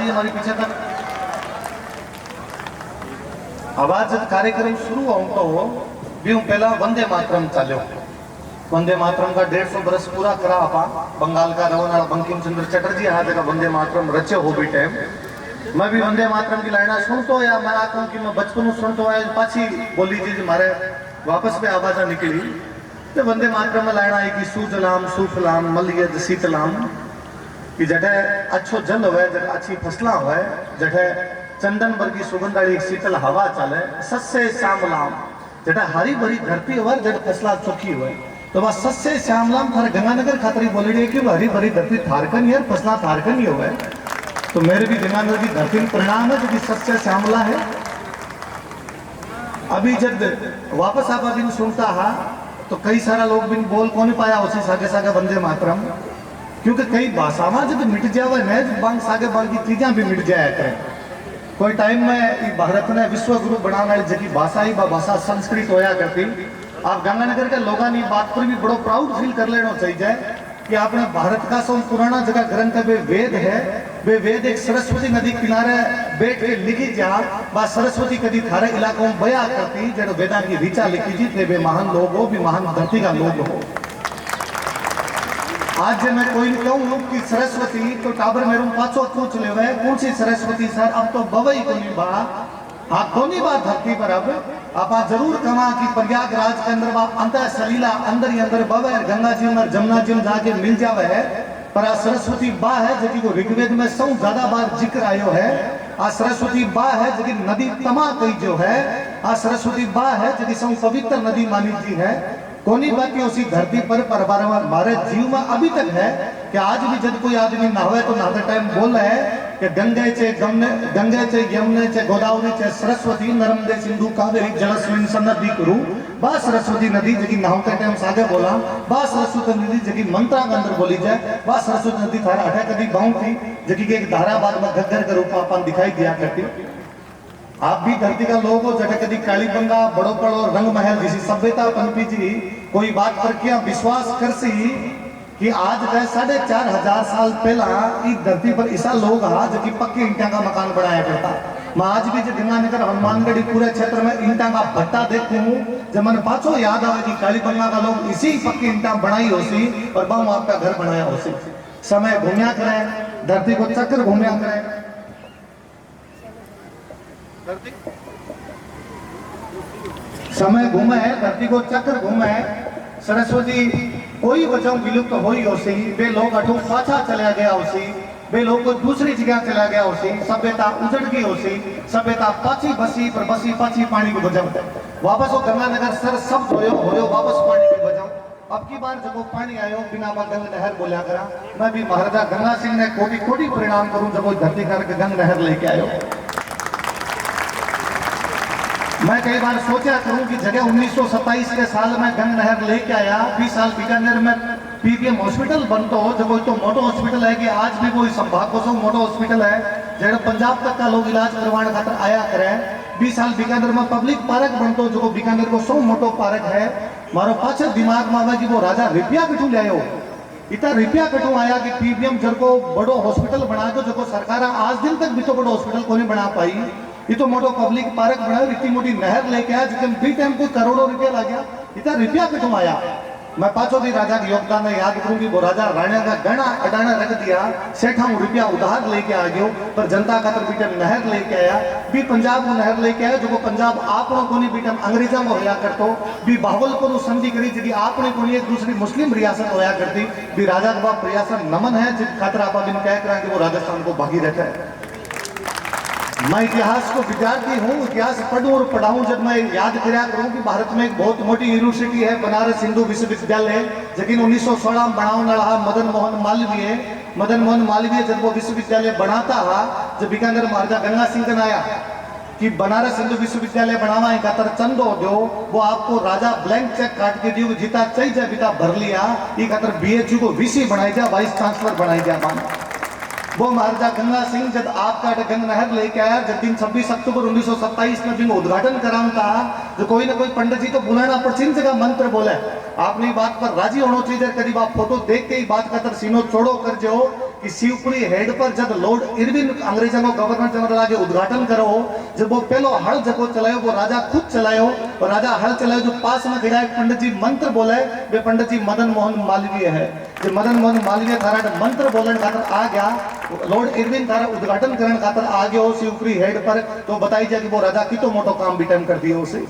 रही हमारे पीछे तक आवाज कार्यक्रम शुरू हो तो भी हूँ पहला वंदे मातरम चलो। वंदे मातरम का 150 बरस पूरा करा आपा बंगाल का रवनाल बंकिम चंद्र चटर्जी हा जगह वंदे मातरम रचे हो भी टाइम मैं भी वंदे मातरम की लाइना सुनतो या मैं आता हूँ कि मैं बचपन सुनतो आया पाछी बोली चीज मारे वापस पे आवाजा निकली तो वंदे मातरम में लाइना है कि सुजलाम सुफलाम मलयज शीतलाम कि जठे अच्छो जल हुए जठे अच्छी फसला हुए जठे चंदन वर्गी सुगंधाड़ी शीतल हवा चले सस्य श्यामलाम जठे हरी भरी धरती हुए जठे फसला चोखी हुए तो वह सस्य श्यामलाम थारे गंगानगर खातरी बोली रही कि हरी भरी धरती थारकन यार फसला थारकन ही हुए तो मेरे भी गंगानगर की धरती में परिणाम है जो कि सस्य श्यामला है। अभी जब वापस आप अभी सुनता है तो कई सारा लोग भी बोल कौन पाया उसी सागे सागे वंदे मातरम क्योंकि कई भाषा में जब मिट जावे न बांग सागे बांग की चीजें भी मिट जाया करें। कोई टाइम में भारत ने विश्व गुरु बनाने वाली जगह भाषा ही भाषा संस्कृत होया करती। आप गंगानगर के लोगों की बात पर भी बड़ो प्राउड फील कर लेना चाहिए कि आपने भारत का सब पुराना जगह ग्रंथ वे वेद है वे वेद एक सरस्वती नदी किनारे बैठ के लिखी जा बा सरस्वती कभी थारे इलाकों में बया करती जब वेदा की ऋचा लिखी थी थे वे महान लोग हो भी महान धरती का लोग हो। आज जब मैं कोई कहूँ कि सरस्वती तो टाबर मेरे पाछो पूछ ले हुए कौन सी सरस्वती सर अब तो बवई को नहीं बा हाँ कोनी बात धरती पर अब आप जरूर कमा कि प्रयागराज के अंदर बाप अंत सलीला अंदर ही अंदर बवे गंगा जी में जमुना जी में जाके मिल जावे है पर आ सरस्वती बा है जबकि को ऋग्वेद में सौ ज्यादा बार जिक्र आयो है। आ सरस्वती बा है जबकि नदी तमा कही जो है आ सरस्वती बा है जबकि सौ पवित्र नदी मानी जी है। कोनी बाकी उसी धरती पर हमारे जीव में अभी तक है कि आज भी जब कोई आदमी नहावे तो नहाते टाइम बोल रहे हैं कि गंगे चे यमुने चे गोदावरी चे सरस्वती नर्मदे सिंधु कावेरी जलस्मिन सन्नद्धि कुरु बा सरस्वती नदी जगी नहाते टाइम सागे बोला बा सरस्वती नदी जगी मंत्रा के अंदर बोली जाए बा सरस्वती नदी थारा अठे कदी बाऊ थी जगी के एक धाराबाद में घग्गर के रूप में अपन दिखाई दिया करती। आप भी धरती का लोग हो जगह कदी कालीबंगा बड़ो पड़ो रंग महल जिसी सभ्यता पनपी जी कोई बात पर क्या विश्वास कर सी कि आज का 4500 साल पहला इस धरती पर ऐसा लोग हा जो कि पक्के ईंटा का मकान बनाया करता। मैं आज भी जो गंगानगर हनुमानगढ़ी पूरे क्षेत्र में ईंटा का भट्टा देखूं जब मैंने पाछो याद आवे कि कालीबंगा का लोग इसी पक्के ईंटा बनाई होसी और बाम आपका घर बनाया होसी। समय घूमया करे धरती को चक्कर घूमया करे समय घूमे धरती को चक्र घूमे सरस्वती कोई वजह विलुप्त हो ही होसी वे लोग अठू पाछा चला गया होसी वे लोग को दूसरी जगह चला गया होसी सभ्यता उजड़ गई होसी सभ्यता पाछी बसी पर बसी पाछी पानी को बजाओ वापस वो गंगानगर सर सब होयो वापस पानी को बजाओ। अब की बार जब पानी आयो बिना गंग नहर बोलिया करा मैं भी महाराजा गंगा सिंह ने कोटि कोटि परिणाम करूं जब वो धरती करके गंग नहर लेके आयो। मैं कई बार सोचा करूं कि जगह 1927 के साल में गंग नहर लेके आया 20 साल बीकानेर में पीपीएम हॉस्पिटल बनता हो जब वो तो मोटो हॉस्पिटल है कि आज भी वो संभाग को मोटो हॉस्पिटल है जगह पंजाब तक का लोग इलाज करवाने खातर आया करे। 20 साल बीकानेर में पब्लिक पार्क बनता हो जो बीकानेर को 100 मोटो पार्क है। मारो पाछे दिमाग में आवा कि वो राजा रुपया कटू ले आयो इतना रुपया कटू आया कि पीपीएम जर को बड़ो हॉस्पिटल बना दो जो सरकार आज दिन तक भी तो बड़ो हॉस्पिटल को नहीं बना पाई। ये तो मोटो पब्लिक पार्क बनाया इतनी मोटी नहर लेके आया जिसमें फ्री टाइम को करोड़ों रुपया लग गया इतना रुपया कटू आया। मैं पाछो भी राजा के योगदान में याद करूंगी वो राजा राणा का गणा अडाना रख दिया सेठा रुपया उधार लेके आ गयो पर जनता का बीटम नहर लेके आया भी पंजाब को नहर लेके आया जो पंजाब आपनो को नहीं बीटम अंग्रेजा में होया करतो भी बावलपुर संधि करी जगी आपने को एक दूसरी मुस्लिम रियासत होया करती भी राजा का बाप रियासत नमन है जिस खातर आप बिन कह करा कि वो राजस्थान को भागी रहता है। मैं इतिहास को विद्यार्थी हूँ इतिहास पढ़ूं और पढ़ाऊं जब मैं याद कराया करूं कि भारत में एक बहुत मोटी यूनिवर्सिटी है बनारस हिंदू विश्वविद्यालय लेकिन 1916 में बनाने रहा मदन मोहन मालवीय जब वो विश्वविद्यालय बनाता है जब बीकानेर महाराजा गंगा सिंह ने आया कि बनारस हिंदू विश्वविद्यालय बनावा खातर चंदो दो वो आपको राजा ब्लैंक चेक काट के दियो जीता चाहिए बिता भर लिया ये खातर बीएचयू को वीसी बनाई जा वाइस चांसलर बनाई जा मान वो महाराजा गंगा सिंह जब आपका गंग नहर लेके आया जब दिन 26 अक्टूबर 1927 में जिन उद्घाटन कराऊं था जो कोई ना कोई पंडित जी तो बुलाना पर चिन्ह जगह मंत्र बोले आपने बात पर राजी होना चाहिए करीब आप फोटो देख के ही बात का सीनो छोड़ो कर जो कि शिवपुरी हेड पर जब लॉर्ड इरविन अंग्रेजों को गवर्नर जनरल आगे उद्घाटन करो, जब वो पहलो हल जको चलायो वो राजा खुद चलायो, और राजा हल चलायो जो पास में खड़ा एक पंडित जी मंत्र बोले, वे पंडित जी मदन मोहन मालवीय है। जो मदन मोहन मालवीय थारा मंत्र बोलने खातर आ गया, लॉर्ड इरविन थारा उद्घाटन करने खातर आ गयो शिवपुरी हेड पर, तो बताई जाए कि वो राजा की तो मोटो काम भी टाइम कर दियो उसे।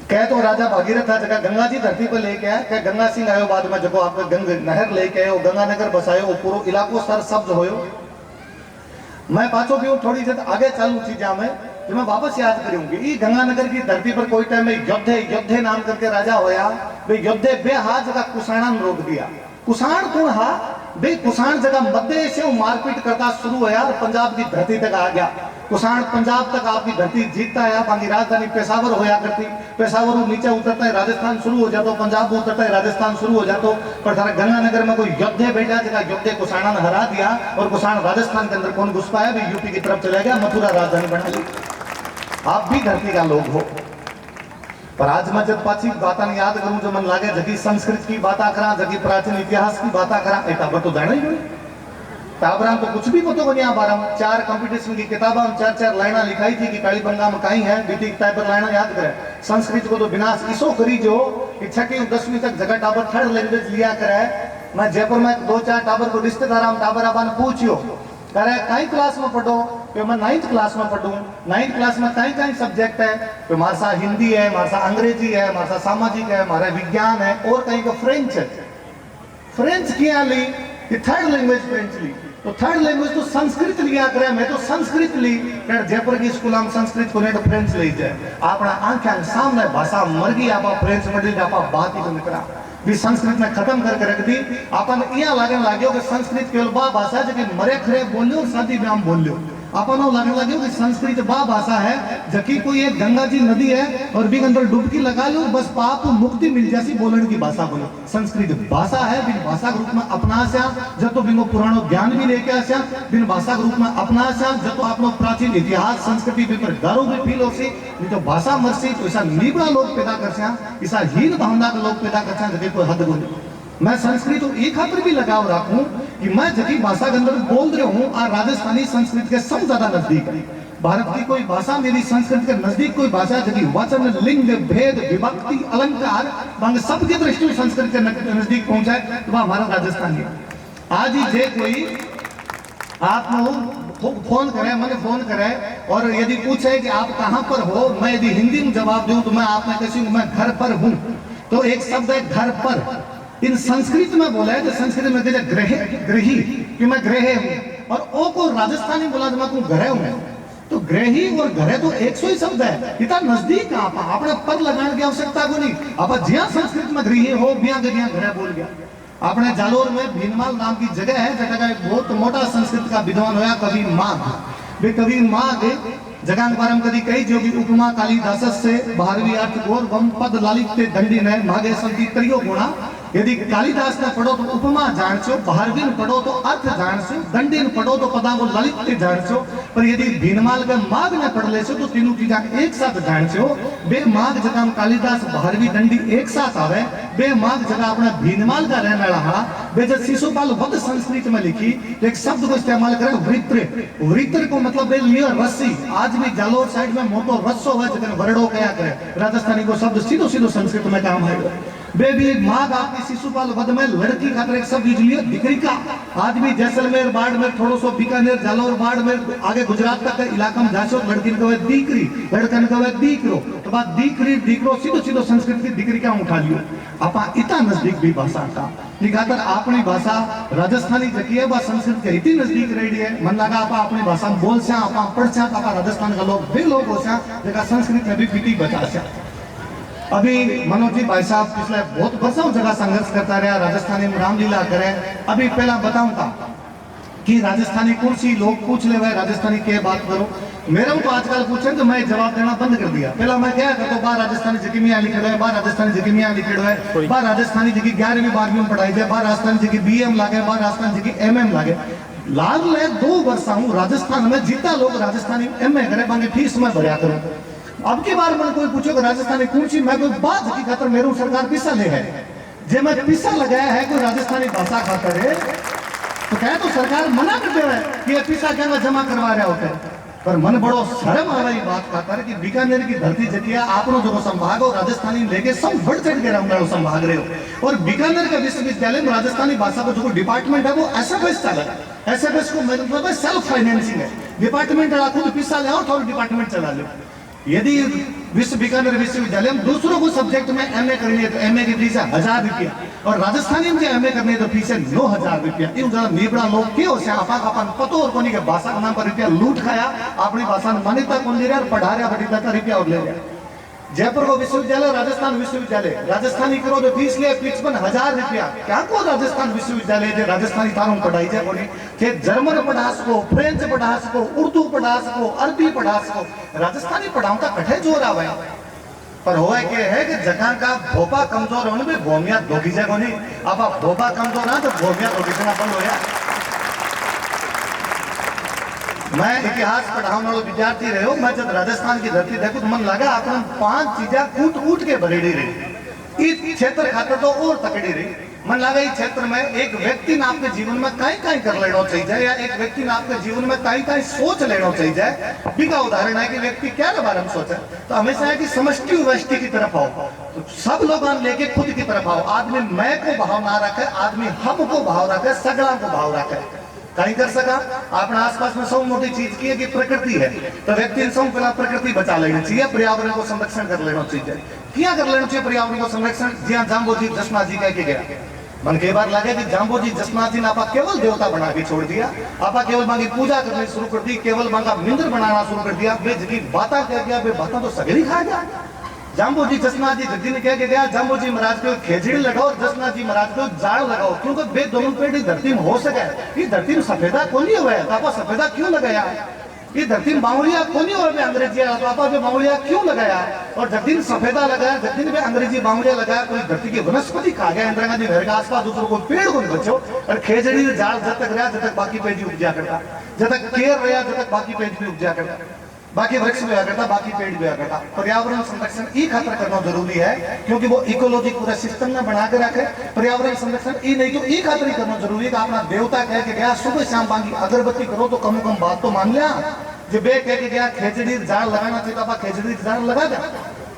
कह तो राजा भागीरथ था जगह गंगा जी धरती पर लेके आया, कह गंगा सिंह आयो बाद में जको आपका गंग नहर लेके आयो, गंगानगर बसायो, वो पूरा इलाको सर सब्ज होयो। मैं पाछो भी थोड़ी देर आगे चालू चीजा में जो मैं वापस याद करूंगी, ई गंगानगर की धरती पर कोई टाइम में योद्धे नाम करके राजा होया, वे योद्धे बे हा जगह कुषाण रोक दिया। कुषाण कौन हा? बे कुषाण जगह मध्य से वो मारपीट करता शुरू होया और पंजाब की धरती तक आ गया। कुषाण पंजाब तक आपकी धरती जीतता है, बाकी राजधानी पेशावर होया करती, पेशावर नीचे उतरता है राजस्थान शुरू हो जाता, पंजाब उतरता है राजस्थान शुरू हो जाता, पर थारा गंगानगर में कोई योद्धे बैठा जगह योद्धे कुषाणा ने हरा दिया, और कुषाण राजस्थान के अंदर कौन घुस पाया, भी यूपी की तरफ चला गया, मथुरा राजधानी बना ली। आप भी धरती का लोग हो, पर आज मैं जब पाची बातें याद करूं जो मन लागे जगी संस्कृत की बात करा, जगी प्राचीन इतिहास की बात करा, एक तो जाना ही नहीं ताबराम तो कुछ भी पतो बनिया बारम। 4 कंपटीशन की किताबों में 4-4 लाइना लिखाई थी कि कालीबंगा में कहीं है, बीती किताब पर लाइना याद करे। संस्कृत को तो विनाश इसो करी जो कि 6वीं और 10वीं तक जगह टाबर थर्ड लैंग्वेज लिया करे। मैं जयपुर में 2-4 टाबर को रिश्तेदार टाबर आबान पूछियो करे कई क्लास में पढ़ो, तो मैं 9th क्लास में पढ़ूं, 9th क्लास में कई सब्जेक्ट है, तो हमारे साथ हिंदी है, हमारे साथ अंग्रेजी है, हमारे साथ सामाजिक है, हमारा विज्ञान है, और कहीं का फ्रेंच है। फ्रेंच किया ली, थर्ड लैंग्वेज फ्रेंच ली, तो थर्ड लैंग्वेज तो संस्कृत लिया करे, मैं तो संस्कृत ली कर जयपुर की स्कूल में संस्कृत को नहीं तो फ्रेंच ले जाए। अपना आंखें सामने भाषा मर गई, आप फ्रेंच मर आप बात ही तो निकला भी संस्कृत में खत्म करके रख दी। अपन यहाँ लगने लगे कि संस्कृत केवल बा भाषा जो मरे खरे बोलियो शादी ब्याह बोलियो, अपन लगने लगे कि संस्कृत बा भाषा है जबकि कोई एक गंगा जी नदी है और भी अंदर डुबकी लगा लो बस पाप मुक्ति मिल जासी बोलने की भाषा बोलो। संस्कृत भाषा है, बिन भाषा के रूप में अपना से जब तो बिनो पुराणों ज्ञान भी लेके आशा, बिन भाषा के रूप में अपना से जब तो अपनो प्राचीन इतिहास संस्कृति पर गर्व भी फील होसी, नहीं तो भाषा मरसी तो ऐसा निबड़ा लोग पैदा कर, ऐसा हीन भावना के लोग पैदा कर, जगह कोई हद बोले। मैं संस्कृत एक खातर भी लगाव रखूं कि मैं जगी भाषा के अंदर बोल रहा हूँ और राजस्थानी संस्कृत के सब ज्यादा नजदीक है। भारत की कोई भाषा मेरी संस्कृत के नजदीक कोई भाषा जगी वचन लिंग भेद विभक्ति अलंकार सबकी दृष्टि में संस्कृत के नजदीक पहुंचा है तो वह हमारा राजस्थानी है। आज ही जे कोई आप फोन करे, मैंने फोन करे और यदि पूछे कि आप कहाँ पर हो, मैं यदि हिंदी में जवाब दूं तो मैं आपने कैसी मैं घर पर हूँ, तो एक शब्द है घर पर। इन संस्कृत में बोला है तो संस्कृत में कहते ग्रही कि मैं ग्रह हूं, और ओ को राजस्थानी बोला तो मैं ग्रह हूं, तो ग्रही और ग्रह तो एक सौ ही शब्द है, इतना नजदीक आप अपने पद लगाने की आवश्यकता को नहीं। आप जिया संस्कृत में गृही हो बिया ग्रह बोल गया। अपने जालोर में भीनमाल नाम की जगह है जगह एक बहुत मोटा संस्कृत का विद्वान होया कवि माघ। वे कवि माघ जगह के बारे में कभी कही जो कि उपमा कालिदास से 12वीं अर्थ गौर वम पद लालित दंडी ने माघे संति त्रियो गुणा। यदि कालिदास ने पढ़ो तो उपमा जान छो, 12वीं पढ़ो तो अर्थ जान छो, दंडी पढ़ो तो पदा को ललित जान छो, पर यदि भीनमाल के माघ ने पढ़ ले छो तो तीनों चीजा एक साथ जान छो। बे माघ जगह कालिदास 12वीं दंडी एक साथ आवे, बे माघ जगह अपना भीनमाल का रहने वाला बे जब शिशुपाल वध संस्कृत में लिखी तो एक शब्द को इस्तेमाल करे वृत्र। वृत्र को मतलब लियो रस्सी। आज भी जालोर साइड में मोटो रस्सो है जगह वरडो कया करे, राजस्थानी को शब्द सीधो सीधो संस्कृत में काम है। बेबी माघ आपकी शिशुपाल वध में लड़की खातर एक शब्द यूज लियो दिकरी का। आज भी जैसलमेर बाड़मेर थोड़ो सो बीकानेर जालोर बाड़मेर आगे गुजरात तक इलाका में जासो लड़की को दीकरी, लड़कन को दीकरो, तो बात दीकरी दीकरो सीधो सीधो संस्कृत की दिकरी क्या उठा लियो। आपा इतना नजदीक भी भाषा का लिखाकर अपनी भाषा राजस्थानी जकी है वह संस्कृत के इतनी नजदीक रही है। मन लगा आप अपनी भाषा में बोल से आप पढ़ से आप राजस्थान का लोग वे लोग हो जगह संस्कृत में भी पीटी बचा से। अभी मनोज जी भाई साहब पिछले बहुत वर्षों जगह संघर्ष करता रहा, राजस्थानी में रामलीला करे। अभी पहला बताऊंगा कि राजस्थानी कुर्सी लोग पूछ ले भाई राजस्थानी के बात करो, मेरे को आजकल पूछे तो मैं जवाब देना बंद कर दिया। पहला मैं क्या करता हूँ, बार राजस्थानी जगी में लिखे है, बार राजस्थानी जगी में लिखे है, बार राजस्थानी जगी 11वीं 12वीं में पढ़ाई जाए, बार राजस्थानी जगी BM लागे, बार राजस्थानी जगी MM लागे। लाग ले 2 वर्ष हूँ राजस्थान में, जितना लोग राजस्थानी MA करे बाकी फीस में भरा करूँ। अब की बार मैंने कोई पूछो कि राजस्थानी कौन सी, मैं कोई बात की खातर मेरू सरकार पिसा ले है जे मैं पिसा लगाया है कोई राजस्थानी भाषा खातर है तो कहे तो सरकार मना कर दे कि ये पिसा क्या जमा करवा रहे होते हैं। पर मन बड़ो शर्म आ रही बात खातर कि बीकानेर की धरती जगह आपनो जो संभाग और राजस्थानी लेके सब बढ़ चढ़ के रहूंगा संभाग रहे हो। और बीकानेर का विश्वविद्यालय में राजस्थानी भाषा का जो डिपार्टमेंट है वो एसएफएस चला है। एसएफएस को मतलब है सेल्फ फाइनेंसिंग है। डिपार्टमेंट खुद पिसा ले और थोड़ा डिपार्टमेंट चला लो। यदि बीकानेर विश्वविद्यालय में दूसरों को सब्जेक्ट में एमए करनी है तो एमए की फीस है 1000 रुपया और राजस्थानी में एमए करनी है तो फीस है 9000 रुपया। इन जरा नीबड़ा लोग क्यों से अपन पतो और कोनी के भाषा के नाम पर रुपया लूट खाया अपनी भाषा में मान्यता कौन दे रहा पढ़ा रहा बड़ी तक रुपया और ले रहा। जयपुर को विश्वविद्यालय राजस्थान विश्वविद्यालय राजस्थानी करो तो फीस ले 55,000 रुपया। क्या को राजस्थान विश्वविद्यालय जो राजस्थानी थारों पढ़ाई जाए बोली थे जर्मन पढ़ा सको फ्रेंच पढ़ा सको उर्दू पढ़ा सको अरबी पढ़ा सको राजस्थानी पढ़ाओ तो कठे जोर आवे। पर हुआ क्या है कि जगह का भोपा कमजोर होने में भूमिया धोखी जगह नहीं। अब आप भोपा कमजोर ना तो भूमिया धोखी से बंद हो। मैं इतिहास पढ़ाने वाला विद्यार्थी रहे हो। मैं जब राजस्थान की धरती देखो तो मन लगा अपन 5 चीजें कूट कूट के भरेड़ी रही। इस क्षेत्र खातर तो और तकड़ी रही। मन लगा इस क्षेत्र में एक व्यक्ति ने आपके जीवन में कहीं कर लेना चाहिए या एक व्यक्ति ने आपके जीवन में कहीं सोच लेना चाहिए। बिका उदाहरण है कि व्यक्ति क्या के बारे में सोचा तो हमेशा है कि समष्टि व्यष्टि की तरफ आओ तो सब लोग लेके खुद की तरफ आओ। आदमी मैं को भाव ना रखे आदमी हम को भाव रखे सगड़ा को भाव रखे कहीं कर सका। अपने आसपास में सब मोटी चीज की है कि प्रकृति है तो व्यक्ति सब पहला प्रकृति बचा लेना चाहिए पर्यावरण को संरक्षण कर लेना चाहिए। क्या कर लेना चाहिए पर्यावरण को संरक्षण जी जाम्बोजी जसना जी कह के गया। मन के बार लगे कि जाम्बोजी जसना जी ने आपा केवल देवता बना के छोड़ दिया। आपा केवल मांगी पूजा करनी शुरू कर दी केवल मांगा मिंद्र बनाना शुरू कर दिया। वे जी बाता कह गया वे बाता तो सगरी खा गया। जाम्बोजी जसना जी जद्दी ने कह के गया जाम्बोजी महाराज को खेजड़ी लगाओ जसना जी महाराज को जाड़ लगाओ क्योंकि वे दोनों पेड़ धरती में हो सके। ये धरती में सफेदा कौन नहीं हुआ है तो आपा सफेदा क्यों लगाया। ये धरती में बावड़िया कौन नहीं हुआ अंग्रेजी तो आपा बावड़िया क्यों लगाया। और जद्दी सफेदा लगाया जद्दी ने अंग्रेजी बावड़िया लगाया कोई धरती की वनस्पति खा गया। इंदिरा गांधी घर के आसपास दूसरों को पेड़ को बचो और खेजड़ी जाड़ जब तक रहा जब तक बाकी पेड़ उपजा करता जब तक केयर रहा जब तक बाकी पेड़ भी उपजा करता बाकी वृक्ष भी करता बाकी पेड़ भी करता। पर्यावरण संरक्षण ई खातर करना जरूरी है क्योंकि वो इकोलॉजी पूरा सिस्टम में बना के रखे। पर्यावरण संरक्षण ई नहीं तो ई खातर ही करना जरूरी है कि अपना देवता कह के गया सुबह शाम बाकी अगरबत्ती करो तो कम बात तो मान लिया। जब बे कह के गया खेजड़ी जाड़ लगाना चाहिए तो आप खेजड़ी जाड़ लगा दे।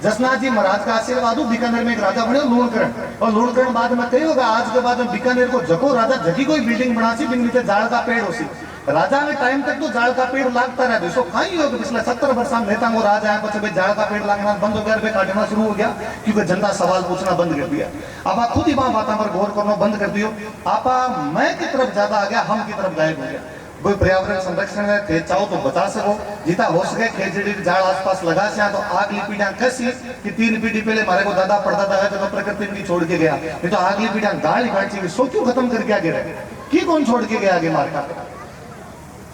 जसनाथ जी महाराज का आशीर्वाद बीकानेर में एक राजा बने लूणकरण और लूणकरण बाद में कही होगा आज के बाद में बीकानेर को जगो राजा जगी कोई बिल्डिंग बना सी बिन जाड़ का पेड़ हो सी। राजा में टाइम तक तो जाड़ का पेड़ लागता रहा दोस्तों कहीं हो पिछले 70 वर्ष नेता को राजा है पीछे जाड़ का पेड़ लागना बंद हो गया काटना शुरू हो गया क्योंकि जनता सवाल पूछना बंद कर दिया। अब आप खुद ही वहां बातों पर गौर करना बंद कर दियो। आप मैं की तरफ ज्यादा आ गया हम की तरफ गायब हो गया। कोई पर्यावरण संरक्षण है चाहो तो बचा सको जितना हो सके खेजड़ी जाड़ आसपास लगा से तो अगली पीढ़ियां कैसी कि 3 पीढ़ी पहले हमारे को दादा पड़दादा है तो प्रकृति की छोड़ के गया नहीं तो अगली पीढ़ियां गाड़ी काट सो क्यों खत्म करके आगे रहे कि कौन छोड़ के गया आगे मारका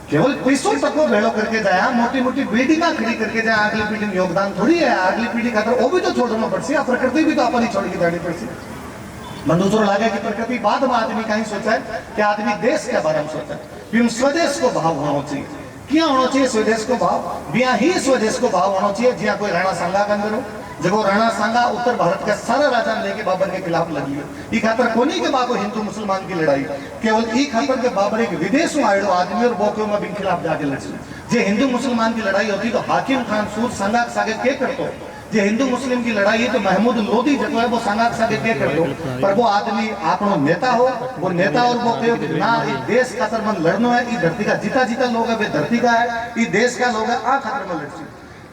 केवल पैसों तक को भेड़ो करके जाया मोटी मोटी बिल्डिंग खड़ी करके जाए अगली पीढ़ी में योगदान थोड़ी है। अगली पीढ़ी खातर वो भी तो छोड़ना पड़सी प्रकृति भी तो अपन ही छोड़ के जानी पड़सी। मन दूसरों लगे कि प्रकृति बाद में आदमी कहीं सोचा है कि आदमी देश के बारे में सोचा है स्वदेश को भाव होना चाहिए। क्या होना चाहिए स्वदेश को भाव बिया ही स्वदेश को भाव होना चाहिए। जिया कोई राणा सांगा के अंदर हो जब राणा सांगा उत्तर भारत का सारा राजा लेके बाबर के खिलाफ लगी है। ई खातर कोनी के बाबो हिंदू मुसलमान की लड़ाई केवल ई खातर के बाबर एक विदेश में आयो आदमी और बोक्यो में बिन खिलाफ जाके लड़ी। जे हिंदू मुसलमान की लड़ाई होती तो हाकिम खान सूर सांगा सागे के करतो। जे हिंदू मुस्लिम की लड़ाई है तो महमूद लोधी जो है वो संगात सागे के कर दो पर वो आदमी आपनो नेता हो वो नेता और वो कहो ना ये देश खातर मन लड़नो है। ई धरती का जीता जीता लोग है वे धरती का है ई देश का लोग है आ खातर मन लड़सी।